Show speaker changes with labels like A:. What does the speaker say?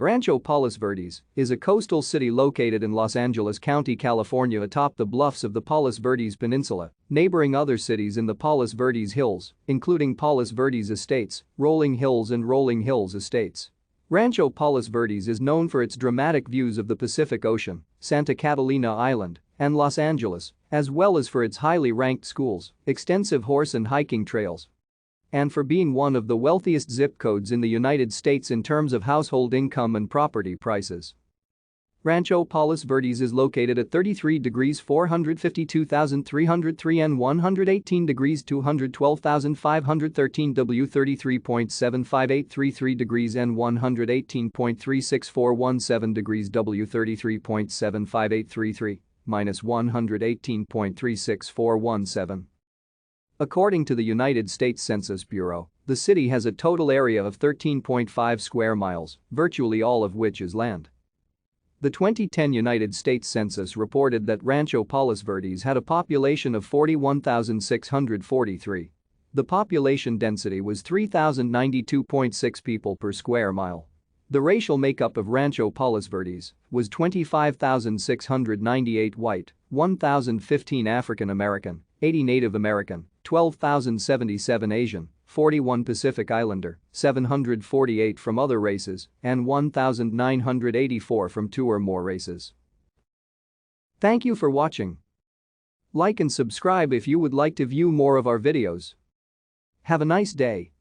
A: Rancho Palos Verdes is a coastal city located in Los Angeles County, California atop the bluffs of the Palos Verdes Peninsula, neighboring other cities in the Palos Verdes Hills, including Palos Verdes Estates, Rolling Hills and Rolling Hills Estates. Rancho Palos Verdes is known for its dramatic views of the Pacific Ocean, Santa Catalina Island, and Los Angeles, as well as for its highly ranked schools, extensive horse and hiking trails, and for being one of the wealthiest zip codes in the United States in terms of household income and property prices. Rancho Palos Verdes is located at 33 degrees 452,303 N 118 degrees 212,513 W 33.75833 degrees N 118.36417 degrees W 33.75833 minus 118.36417. According to the United States Census Bureau, the city has a total area of 13.5 square miles, virtually all of which is land. The 2010 United States Census reported that Rancho Palos Verdes had a population of 41,643. The population density was 3,092.6 people per square mile. The racial makeup of Rancho Palos Verdes was 25,698 white, 1,015 African American, 80 Native American, 12,077 Asian, 41 Pacific Islander, 748 from other races, and 1,984 from two or more races. Thank you for watching. Like and subscribe if you would like to view more of our videos. Have a nice day.